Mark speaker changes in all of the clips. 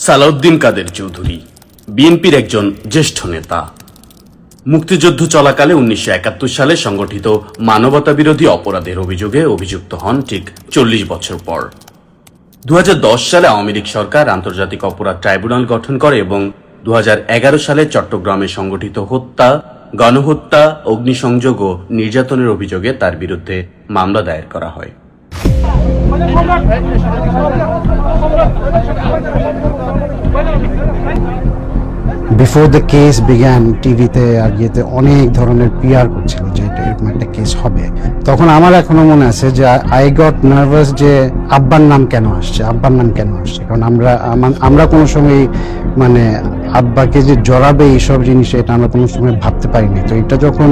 Speaker 1: সালাউদ্দিন কাদের চৌধুরী বিএনপির একজন জ্যেষ্ঠ নেতা। মুক্তিযুদ্ধ চলাকালে ১৯৭১ সালে সংগঠিত মানবতাবিরোধী অপরাধের অভিযোগে অভিযুক্ত হন ঠিক ৪০ বছর পর। ২০১০ সালে আওয়ামী লীগ সরকার আন্তর্জাতিক অপরাধ ট্রাইব্যুনাল গঠন করে এবং ২০১১ সালে চট্টগ্রামে সংগঠিত হত্যা, গণহত্যা, অগ্নিসংযোগ ও নির্যাতনের অভিযোগে তার বিরুদ্ধে মামলা দায়ের করা হয়।
Speaker 2: বিফোর দ্য কেস বিগ্যান টিভিতে আর ইয়েতে অনেক ধরনের পিআর করছিল যে এরকম একটা কেস হবে। তখন আমার এখনো মনে আছে যে আই গট নার্ভাস যে আব্বার নাম কেন আসছে, কারণ আমরা কোনো সময় মানে আব্বাকে যে জড়াবে এইসব জিনিস এটা আমরা কোনো সময় ভাবতে পারিনি। তো এটা যখন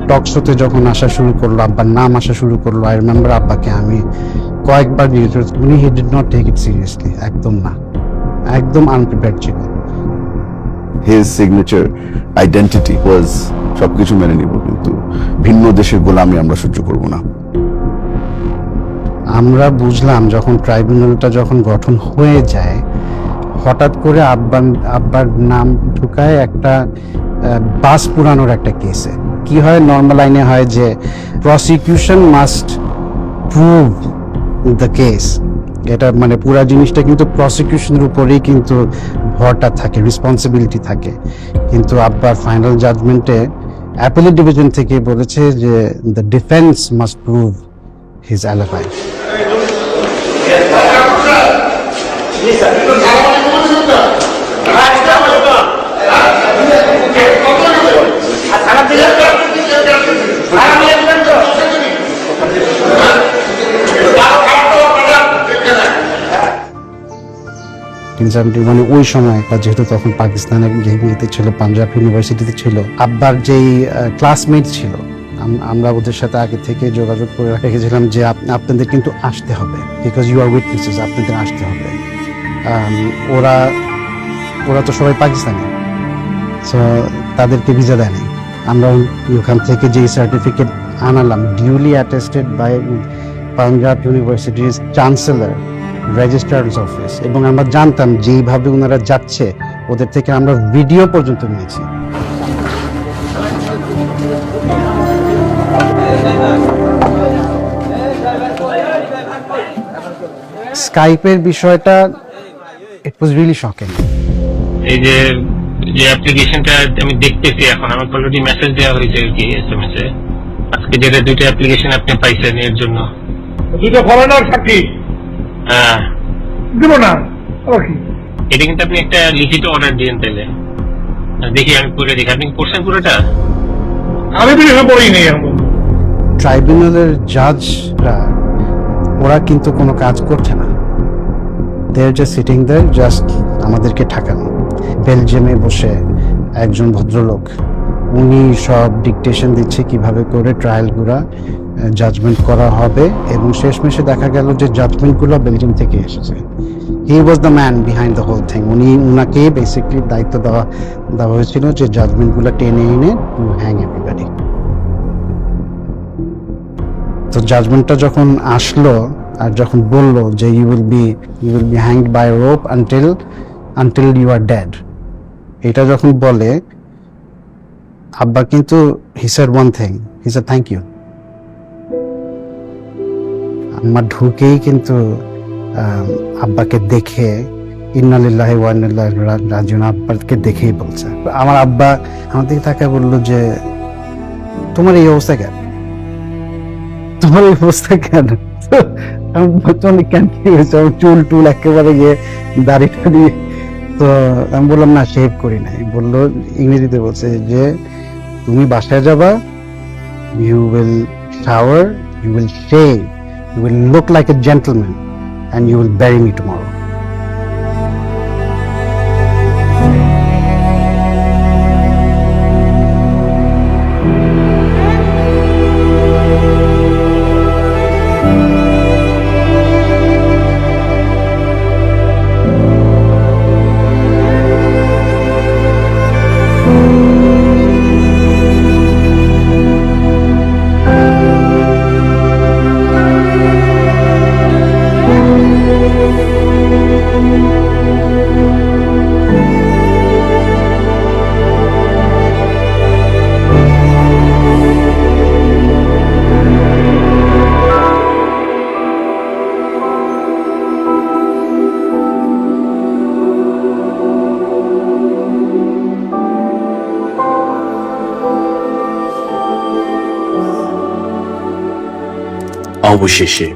Speaker 2: টক শোতে যখন আসা শুরু করলো, আব্বার নাম আসা শুরু করলো, আই রিমেম্বার আব্বাকে আমি কয়েকবার উনি he did not take it seriously, একদম আনপ্রিপেয়ার্ড ছিল।
Speaker 3: His signature identity was সবকিছু মেনে নিব, কিন্তু ভিন্ন দেশের গোলামি আমরা সহ্য করব না।
Speaker 2: আমরা বুঝলাম ট্রাইব্যুনালটা যখন গঠন হয়ে যায়, হঠাৎ করে আব্বার নাম ঢুকায় একটা বাস পুরানোর একটা কেসে। কি হয়, নর্মাল আইনে হয় যে prosecution must prove the case. এটা মানে পুরা জিনিসটা কিন্তু প্রসিকিউশনের উপরেই কিন্তু ভরটা থাকে, রেসপন্সিবিলিটি থাকে। কিন্তু আব্বার ফাইনাল জাজমেন্টে অ্যাপেলেট ডিভিশন থেকে বলেছে যে the defence must prove his alibi. মানে ওই সময় যেহেতু তখন পাকিস্তানের ইয়েতে ছিল, পাঞ্জাব ইউনিভার্সিটিতে ছিল, আব্বার যেই ক্লাসমেট ছিল, আমরা ওদের সাথে আগে থেকে যোগাযোগ করে রেখেছিলাম যে আপনাদের কিন্তু আসতে হবে, বিকজ ইউ আর উইটনেসেস, আপনাদের আসতে হবে। ওরা তো সবাই পাকিস্তানি, সো তাদেরকে ভিসা দেয়নি। আমরা ওখান থেকে যেই সার্টিফিকেট আনালাম, ডিউলি অ্যাটেস্টেড বাই পাঞ্জাব ইউনিভার্সিটির চ্যান্সেলর, রেজিস্ট্রার্স অফিস, এবং আমরা জানতাম যেইভাবে ওনারা যাচ্ছে ওদের থেকে আমরা ভিডিও পর্যন্ত নিয়েছি। স্কাইপের বিষয়টা ইট ওয়াজ রিয়েলি শকিং।
Speaker 4: এই যে অ্যাপ্লিকেশনটা আমি দেখতেছি এখন, আমাকে অলরেডি মেসেজ দেওয়া হয়েছে আর কি এসএমএস এ, আজকে যেটা দুইটা অ্যাপ্লিকেশন আপনি পাইছেন এর জন্য।
Speaker 5: দুটো ফরেনার সাক্ষী
Speaker 4: হ্যাঁ
Speaker 5: দিব না, ওকে।
Speaker 4: এটা কিন্তু আপনি একটা লিখিত অর্ডার দিয়েন, তাহলে দেখি আমি পড়ে দেখি। আপনি পড়ছেন পুরোটা?
Speaker 5: আমি তো পড়ি নেই।
Speaker 2: ট্রাইব্যুনালের জাজরা ওরা কিন্তু কোনো কাজ করছে না, দে আর জাস্ট সিটিং দেয়ার, জাস্ট আমাদেরকে ঠাকানো। বেলজিয়ামে বসে একজন ভদ্রলোক, উনি সব ডিকটেশন দিচ্ছে কিভাবে করে ট্রায়ালগুলো জাজমেন্ট করা হবে, এবং শেষমেশে দেখা গেল যে জাজমেন্টগুলো বেলজিয়াম থেকে এসেছে। He was the man behind the whole thing. উনাকে বেসিকলি দায়িত্ব দেওয়া হয়েছিল যে জাজমেন্টগুলো টেনে এনে টু হ্যাং এভরিবডি। তো জাজমেন্টটা যখন আসলো আর যখন বললো যে you will be hanged by rope until you are dead, এটা যখন বলে, আব্বা কিন্তু he said one thing, he said thank you. আমার ঢুকেই কিন্তু আব্বাকে দেখে ইন্না লিল্লাহি ওয়া ইন্না ইলাইহি রাজিউন, আব্বাকে দেখেই বলছে। আমার আব্বা আমার দিকে তাকায় বললো যে তোমার এই অবস্থা কেন, আমি বলছি কেন, কি হয়েছে? চুল একেবারে গিয়ে দাড়ি টাড়ি। তো আমি বললাম না, শেভ করি নাই। বললো ইংরেজিতে, বলছে যে তুমি বাসায় যাবা, you will shower, you will shave, you will look like a gentleman and you will bury me tomorrow.
Speaker 1: অবশেষে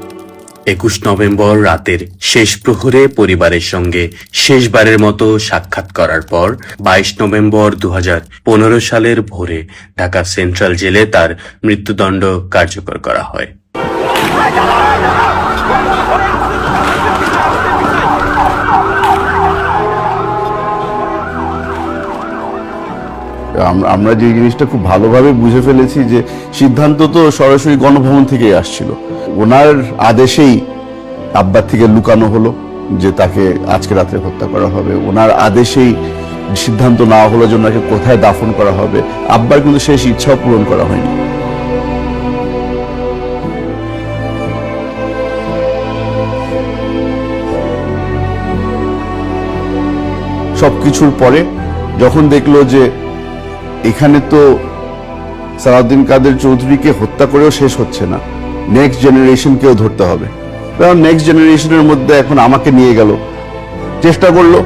Speaker 1: 21 নভেম্বর রাতের শেষ প্রহরে পরিবারের সঙ্গে শেষবারের মতো সাক্ষাৎ করার পর 22 নভেম্বর 2015 সালের ভোরে ঢাকা সেন্ট্রাল জেলে তার মৃত্যুদণ্ড কার্যকর করা হয়।
Speaker 3: আমরা যে জিনিসটা খুব ভালোভাবে বুঝে ফেলেছি যে সিদ্ধান্ত তো সরাসরি গণভবন থেকে আসছিল, ওনার আদেশেই আব্বার থেকে লুকানো হলো যে তাকে আজকে রাত্রে হত্যা করা হবে, ওনার আদেশেই সিদ্ধান্ত নেওয়া হলো যে ওনাকে কোথায় দাফন করা হবে। আব্বার কিন্তু শেষ ইচ্ছাও পূরণ করা হয়নি। সবকিছুর পরে যখন দেখলো যে এখানে তো সালাউদ্দিন কাদের চৌধুরীকে হত্যা করেও শেষ হচ্ছে না, নেক্সট জেনারেশনকেও ধরতে হবে, কারণ নেক্সট জেনারেশনের মধ্যে এখন আমাকে নিয়ে গেল, চেষ্টা করলো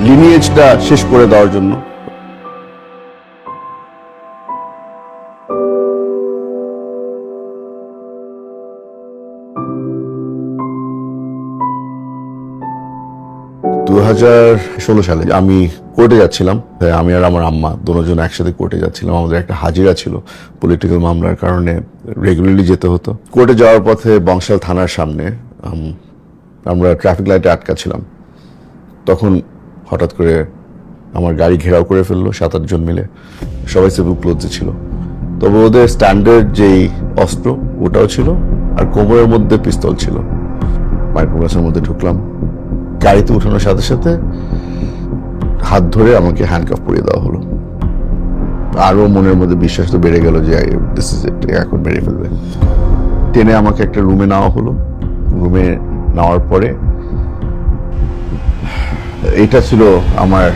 Speaker 3: লিনিয়েজটা শেষ করে দেওয়ার জন্য। সালে আমি কোর্টে যাচ্ছিলাম, আমি আর আমার আম্মা দুজন একসাথে কোর্টে যাচ্ছিলাম। আমাদের একটা হাজিরা ছিল পলিটিক্যাল মামলার কারণে, রেগুলারলি যেতে হতো। কোর্টে যাওয়ার পথে বংশাল থানার সামনে আমরা ট্রাফিক লাইটে আটকা ছিলাম। তখন হঠাৎ করে আমার গাড়ি ঘেরাও করে ফেললো 7-8 জন মিলে, সবাই সিভিল ক্লোথে ছিল। তবে ওদের স্ট্যান্ডার্ড যেই অস্ত্র ওটাও ছিল, আর কোমরের মধ্যে পিস্তল ছিল। মাইক্রোবাসের মধ্যে ঢুকলাম, গাড়িতে উঠানোর সাথে সাথে হাত ধরে আমাকে হ্যান্ডকাফ পরিয়ে দেওয়া হলো। আরো মনের মধ্যে বিশ্বাস তো বেড়ে গেল যে দিস ইজ ইট, এখন মেরে ফেলবে। টেনে আমাকে একটা রুমে নেওয়া হলো। রুমে নেওয়ার পরে এটা ছিল আমার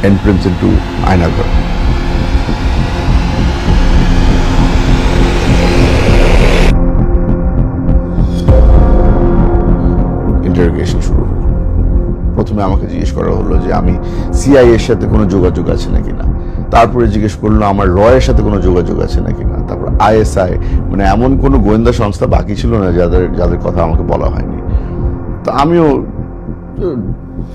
Speaker 3: এন্ট্রেন্স ইনটু আয়নাঘর। ইন্টারোগেশন শুরু হলো। প্রথমে আমাকে জিজ্ঞেস করা হলো যে আমি সিআইএ এর সাথে কোনো যোগাযোগ আছে নাকি না, তারপরে জিজ্ঞেস করলো আমার রয়ের সাথে কোনো যোগাযোগ আছে নাকি না, তারপর আইএসআই, মানে এমন কোনো গোয়েন্দা সংস্থা বাকি ছিল না যাদের কথা আমাকে বলা হয়নি। তো আমিও,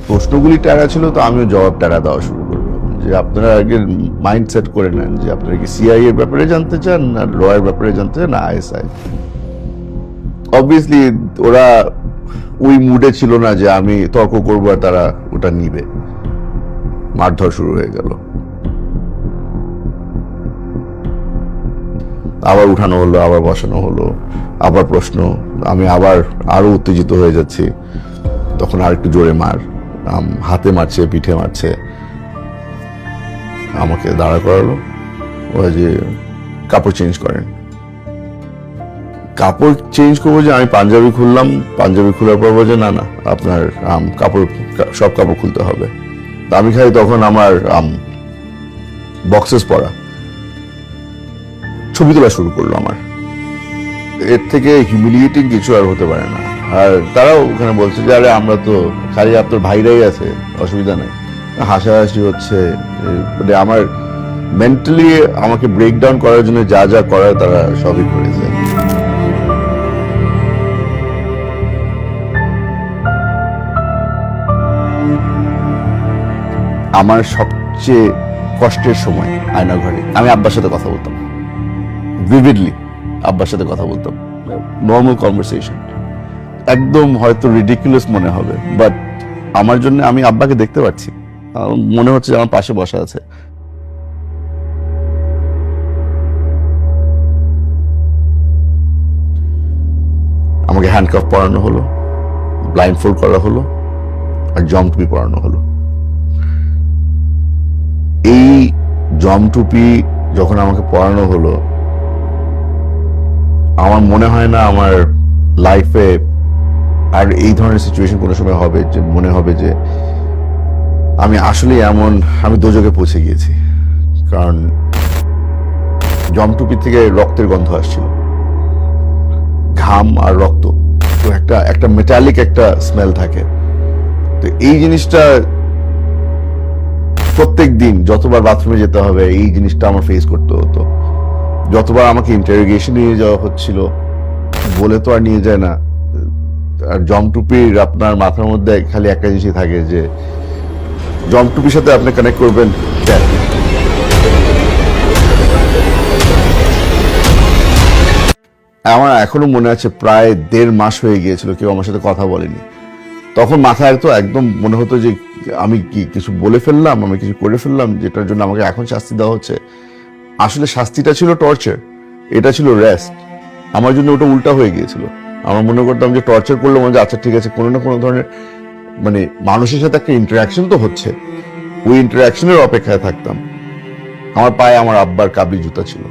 Speaker 3: প্রশ্নগুলি ট্যারা ছিল, তো আমিও জবাব ট্যারা দেওয়া শুরু করলাম যে আপনারা আগে মাইন্ড সেট করে নেন যে আপনারা কি সিআইএ এর ব্যাপারে জানতে চান, না রয়ের ব্যাপারে জানতে চান, না আইএসআই। অবভিয়াসলি ওরা ওই মুডে ছিল না যে আমি তর্ক করবো আর তারা ওটা নিবে। মারধর শুরু হয়ে গেল, আবার উঠানো হলো, আবার বসানো হলো, আবার প্রশ্ন। আমি আবার আরো উত্তেজিত হয়ে যাচ্ছি। তখন আর একটু জোরে মার, হাতে মারছে, পিঠে মারছে। আমাকে দাঁড়া করালো, ওই যে কাপড় চেঞ্জ করেন। কাপড় চেঞ্জ করবো যে আমি পাঞ্জাবি খুললাম, পাঞ্জাবি খোলার পর বলছে না না আপনার কাপড়, সব কাপড় খুলতে হবে। আমি খাই তখন আমার বক্সেস পরা, ছবি তোলা শুরু করলো আমার। এর থেকে হিউমিলিয়েটিং কিছু আর হতে পারে না। আর তারাও ওখানে বলছে যে আরে আমরা তো খালি আপনার ভাইরাই আছে, অসুবিধা নেই। হাসাহাসি হচ্ছে, মানে আমার মেন্টালি আমাকে ব্রেকডাউন করার জন্য যা যা করার তারা সবই করেছে। আমার সবচেয়ে কষ্টের সময় আয়নাঘরে আমি আব্বার সাথে কথা বলতাম, ভিভিডলি আব্বার সাথে কথা বলতাম, নর্মাল কনভারসেশন। একদম হয়তো রিডিকুলাস মনে হবে, বাট আমার জন্য আমি আব্বাকে দেখতে পাচ্ছি, মনে হচ্ছে আমার পাশে বসা আছে। আমাকে হ্যান্ডকাফ পরানো হলো, ব্লাইন্ডফোল্ড করা হলো, আর জমটুপি পরানো হলো। এই জমটুপি যখন আমাকে পরানো হলো, আমার মনে হয় না আমার লাইফে আর এই ধরনের সিচুয়েশন কোনো সময় হবে যে মনে হবে যে আমি আসলে আমি দোজকে পৌঁছে গিয়েছি। কারণ জমটুপি থেকে রক্তের গন্ধ আসছিল, ঘাম আর রক্ত, তো একটা মেটালিক একটা স্মেল থাকে। তো এই জিনিসটা প্রত্যেক দিন যতবার বাথরুমে যেতে হবে এই জিনিসটা আমার ফেস করতে হতো। যতবার আমাকে ইন্টারোগেশন নিয়ে যাওয়া হচ্ছিল বলে তো আর নিয়ে যায় না। আর জমটুপির আপনার মাথার মধ্যে খালি একটা জিনিসই থাকে যে জমটুপির সাথে আপনি কানেক্ট করবেন chat। আমার এখনো মনে আছে প্রায় 1.5 মাস হয়ে গিয়েছিল কেউ আমার সাথে কথা বলেনি। তখন মাথায় তো একদম মনে হতো যে আমি কি কিছু বলে ফেললাম, আমি কিছু করে ফেললাম যেটার জন্য আমাকে এখন শাস্তি দেওয়া হচ্ছে। আসলে শাস্তিটা ছিল টর্চার, এটা ছিল রেস্ট। আমার জন্য ওটা উল্টা হয়ে গিয়েছিল। আমার মনে করতাম যে টর্চার করলে মনে হয় আচ্ছা ঠিক আছে, কোনো না কোনো ধরনের মানে মানুষের সাথে একটা ইন্টারাকশন তো হচ্ছে, ওই ইন্টারাকশনের অপেক্ষায় থাকতাম। আমার পায়ে আমার আব্বার কাবলি জুতা ছিল।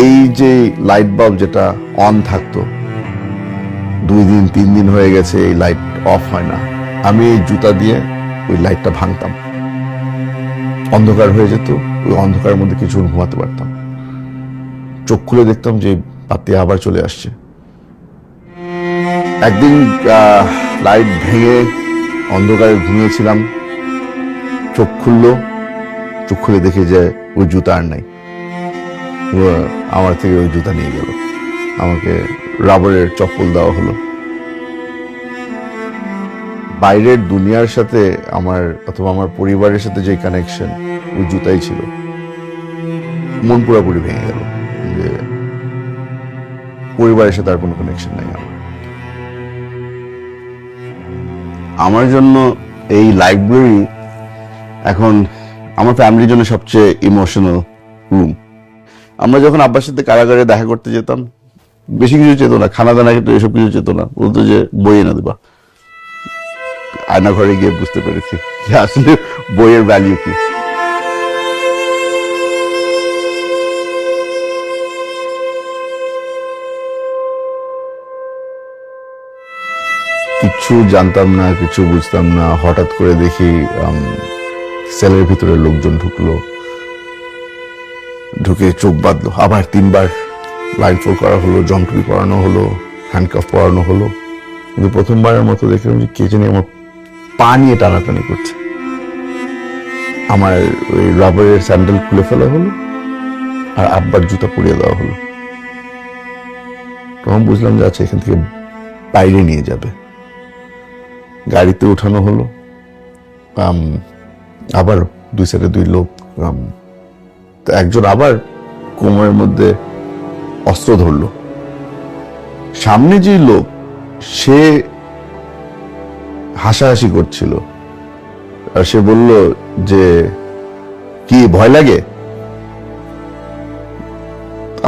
Speaker 3: এই যে লাইট বাল্ব যেটা অন থাকতো 2 দিন 3 দিন হয়ে গেছে এই লাইট অফ হয় না, আমি এই জুতা দিয়ে ওই লাইটটা ভাঙতাম, অন্ধকার হয়ে যেত, ওই অন্ধকারের মধ্যে কিছু ঘুমাতে পারতাম। চোখ খুলে দেখতাম যে বাতি আবার চলে আসছে। একদিন লাইট ভেঙে অন্ধকারে ঘুমিয়েছিলাম, চোখ খুলে দেখে যে ওই জুতা আর নাই। ও আমার থেকে ওই জুতা নিয়ে গেল, আমাকে রাবারের চপ্পল দেওয়া হলো। বাইরের দুনিয়ার সাথে আমার অথবা আমার পরিবারের সাথে যে কানেকশন ওই জুতাই ছিল। মন পুরোপুরি ভেঙে গেল যে পরিবারের সাথে আর কোনো কানেকশন নাই আমার জন্য এই লাইব্রেরি এখন আমার ফ্যামিলির জন্য সবচেয়ে ইমোশনাল রুম। আমরা যখন আব্বার সাথে কারাগারে দেখা করতে যেতাম, বেশি কিছু চেত না, খানা দানা ক্ষেত্রে এসব কিছু চেত না, বলতো যে বই এনে দেবা। আয়না ঘরে গিয়ে বুঝতে পেরেছি যে আসলে বইয়ের ভ্যালিউ কি। কিছু জানতাম না, কিছু বুঝতাম না। হঠাৎ করে দেখি সেলের ভিতরে লোকজন ঢুকে চোখ বাঁধলো, আবার 3বার লাইন ফোল করা হলো, জমটুপি পরানো হলো, হ্যান্ডকাফ পরানো হলো। কিন্তু প্রথমবারের মতো দেখলাম যে কে জানি আমার পা নিয়ে টানাটানি করছে। আমার ওই রাবারের স্যান্ডেল খুলে ফেলা হলো আর আব্বার জুতা পরিয়ে দেওয়া হলো। তখন বুঝলাম যে আচ্ছা এখান থেকে বাইরে নিয়ে যাবে। গাড়িতে উঠানো হলো, আবার 2 সাইডে 2 লোক। তো একজন আবার কোমরের মধ্যে অস্ত্র ধরলো। সামনে যে লোক সে হাসাহাসি করছিল আর সে বলল যে কি ভয় লাগে?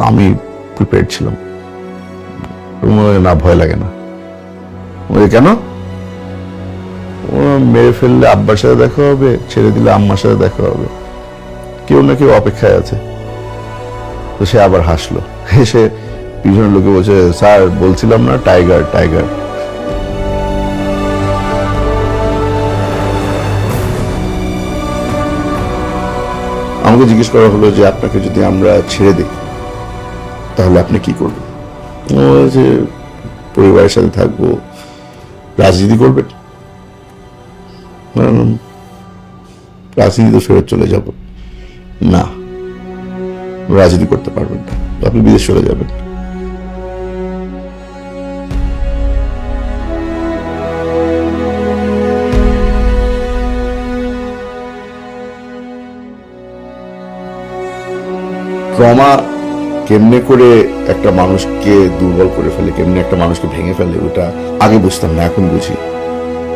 Speaker 3: আমি প্রিপেয়ার ছিলাম, না ভয় লাগে না। কেন? মেরে ফেললে আব্বার সাথে দেখা হবে, ছেড়ে দিলে আম্মার সাথে দেখা হবে, কেউ না কেউ অপেক্ষায় আছে। তো সে আবার হাসলো, হেসে পিছনের লোকে বলছে স্যার বলছিলাম না টাইগার টাইগার। আমাকে জিজ্ঞেস করা হলো যে আপনাকে যদি আমরা ছেড়ে দিই তাহলে আপনি কি করবেন? যে পরিবারের সাথে থাকবো, রাজনীতি করবেন। রাজনীতি তো ফেরত চলে যাব না, রাজনীতি করতে পারবেন না, আপনি বিদেশ চলে যাবেন। ট্রমা কেমনে করে একটা মানুষকে দুর্বল করে ফেলে, কেমনে একটা মানুষকে ভেঙে ফেলে, ওটা আগে বুঝতাম না, এখন বুঝি।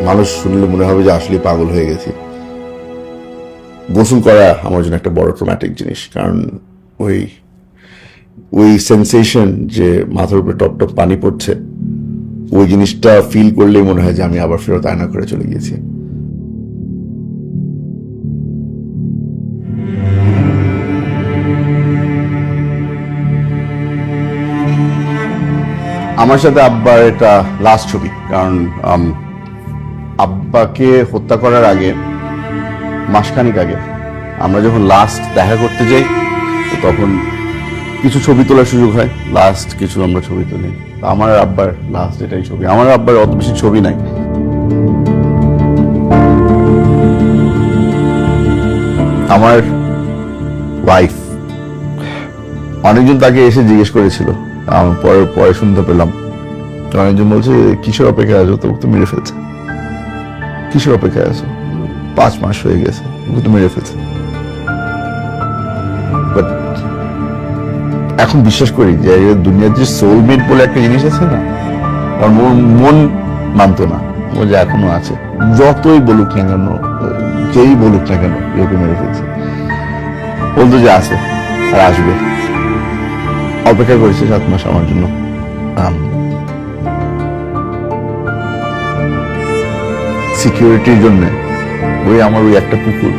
Speaker 3: মানুষ শুনলে মনে হবে যে আসলে পাগল হয়ে গেছি। গোসল করা আমার জন্য একটা বড় ট্রমাটিক জিনিস, কারণ ওই সেন্সেশন যে মাথার উপরে টপ টপ পানি পড়ছে, ওই জিনিসটা ফিল করলেই মনে হয় যে আমি আবার ফেরত আয়না করে চলে গিয়েছি। আমার সাথে আব্বার এটা লাস্ট ছবি, কারণ আব্বাকে হত্যা করার আগে মাসখানিক আগে আমরা যখন লাস্ট দেখা করতে যাই তখন কিছু ছবি তোলার সুযোগ হয়। লাস্ট কিছু আমরা ছবি তুলি, আমার আর আব্বার লাস্ট এটাই ছবি। আমার আব্বার অত বেশি ছবি নাই। আমার ওয়াইফ, অনেকজন তাকে এসে জিজ্ঞেস করেছিল আমি পরে শুনতে পেলাম অনেকজন বলছে কিসের অপেক্ষায় আছো, তোকে তো মেরে ফেলছে। কিসের অপেক্ষায় আছো, 5 মাস হয়ে গেছে, তোকে তো মেরে ফেলছে। But এখন বিশ্বাস করি যে দুনিয়ার যে সোলমেট বলে একটা জিনিস আছে না, আমার মন মানতো না, ও যে এখনো আছে। যতই বলুক না কেন, যেই বলুক না কেন এরকম মেরে ফেলছে, বলতো যে আছে আর আসবে। অপেক্ষা করেছে 7 মাস আমার জন্য। সিকিউরিটির জন্য আমার ওই একটা কুকুর,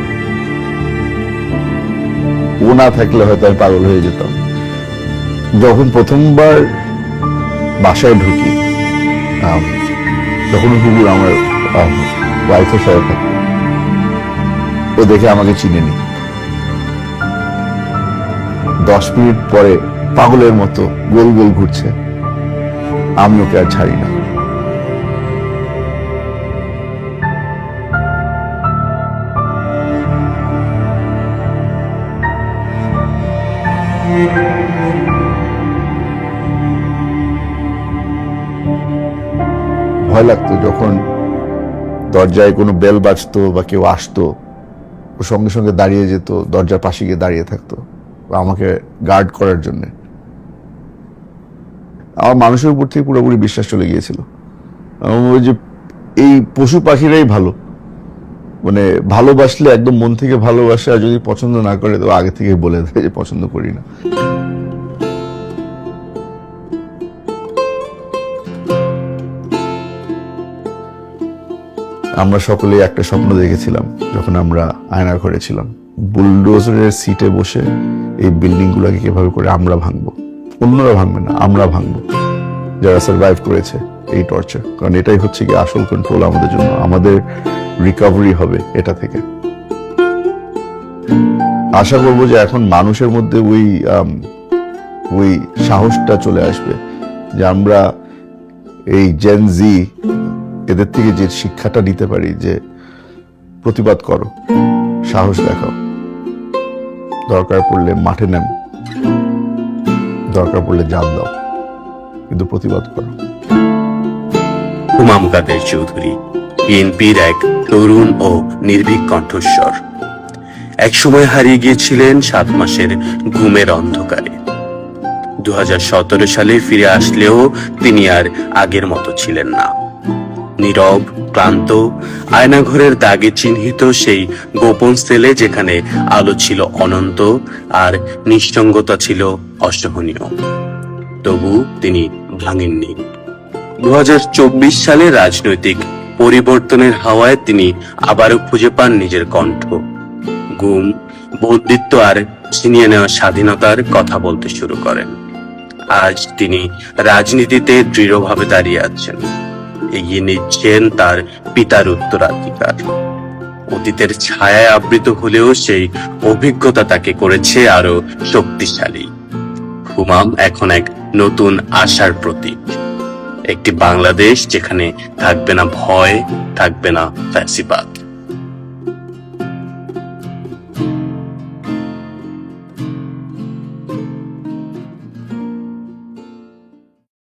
Speaker 3: ও না থাকলে হয়তো আমি পাগল হয়ে যেতাম। যখন প্রথমবার বাসায় ঢুকি, তখন কুকুর আমার ওয়াইফের সাথে থাকে, ও দেখে আমাকে চিনেনি। 10 মিনিট পরে পাগলের মতো গোল গোল ঘুরছে, আমি ওকে আর ছাড়ি না। ভয় লাগতো যখন দরজায় কোনো বেল বাজতো বা কেউ আসতো, ও সঙ্গে সঙ্গে দাঁড়িয়ে যেত, দরজার পাশে গিয়ে দাঁড়িয়ে থাকতো আমাকে গার্ড করার জন্য। আমার মানুষের উপর থেকে পুরোপুরি বিশ্বাস চলে গিয়েছিল। ওই যে এই পশু পাখিরাই ভালো, মানে ভালোবাসলে একদম মন থেকে ভালোবাসে, আর যদি পছন্দ না করে তো আগে থেকে বলে দেয় যে পছন্দ করি না। আমরা সকলেই একটা স্বপ্ন দেখেছিলাম যখন আমরা আয়নার ঘরে ছিলাম, বুলডোজারের সিটে বসে এই বিল্ডিং গুলাকে কিভাবে করে আমরা ভাঙবো, অন্যরা ভাঙবে না, আমরা ভাঙবো, যারা সার্ভাইভ করেছে এই টর্চার। কারণ এটাই হচ্ছে কি আসল কন্ট্রোল আমাদের জন্য, আমাদের রিকভারি হবে এটা থেকে। আশা করবো যে এখন মানুষের মধ্যে ওই সাহসটা চলে আসবে যে আমরা এই জেন জি এদের থেকে যে শিক্ষাটা নিতে পারি যে প্রতিবাদ করো, সাহস দেখাও, দরকার পড়লে মাঠে নাম, দরকার পড়লে জান দাও, কিন্তু প্রতিবাদ করো।
Speaker 1: হুমাম কাদের চৌধুরী, বিএনপির এক তরুণ ও নির্ভীক কণ্ঠস্বর। একসময় হারিয়ে গিয়েছিলেন 7 মাসের ঘুমের অন্ধকারে। 2017 সালে ফিরে আসলেও তিনি আর আগের মতো ছিলেন না। নীরব, ক্লান্ত, আয়নাঘরের দাগে চিহ্নিত সেই গোপন সেলে যেখানে আলো ছিল অনন্ত আর নিঃসঙ্গতা ছিল অসহনীয়, তবু তিনি ভাঙেননি। 2024 সালে রাজনৈতিক পরিবর্তনের হাওয়ায় তিনি আবারও খুঁজে পান নিজের কণ্ঠ। গুম, বন্দিত্ব আর ছিনিয়ে নেওয়া স্বাধীনতার কথা বলতে শুরু করেন। আজ তিনি রাজনীতিতে দৃঢ়ভাবে দাঁড়িয়ে আছেন, এগিয়ে নিচ্ছেন তার পিতার উত্তরাধিকার। অতীতের ছায়ায় আবৃত হলেও সেই অভিজ্ঞতা তাকে করেছে আরো শক্তিশালী। হুমাম এখন এক নতুন আশার প্রতীক, একটি বাংলাদেশ যেখানে থাকবে না ভয়, থাকবে না ফ্যাসিবাদ।